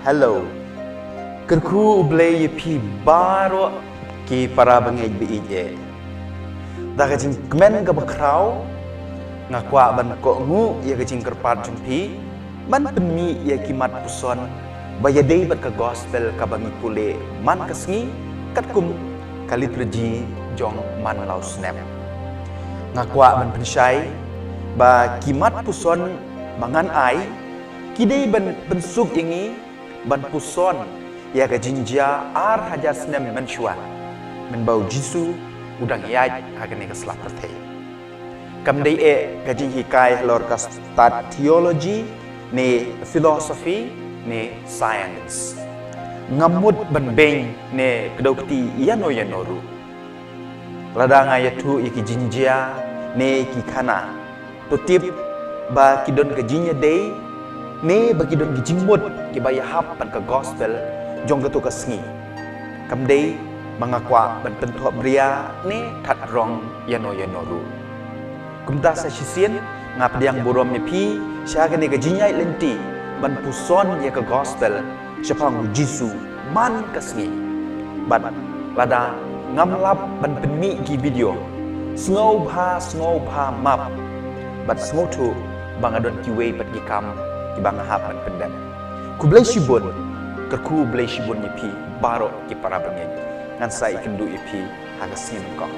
hello. Kerku ublay pi baro ki para bangay biije. Daga jing kmen ka bakraw nga kwa ban ko ngu ya ka jing kerpat jumpi man penmi ya kimat puson bayadei bat ka gospel ka bangi pule man kasngi katkum kaliturgi jong man lau snap. Nga kwa ban pensyai ba kimat puson mangan ai kidei ban pensuk ingi ban puson ya ka jinja ar haja snap menshua menbau jisu udang yaj agane ka slap pertei kam dei ka jing hikai lor ka start theology ne philosophy ne science ngamut ban beng ne kedokti yano yanoru ladanga yatu iki jinja ne ki khana totip ba kidon ka jinya dei ne ba kidon ki jingmut ki ba yahap pan ka gospel jong ka tu ka sngi kam dei mangakwa ban pentuak bria ne that rong yano yanoru kumta sa sisien ngap diang burom ni pi syaga ne ka jinyai lenti ban puson ya ka gospel syapang jisu man kasngi ban lada ngamlap ban penmi ki video sngow bha map bat smotu bangadon ki wei pat ki kam ki bang hap ban pendan ku blai shibun kerku blai shibun ni pi baro ki para bangeng ngan sai kendu ipi haga sin kong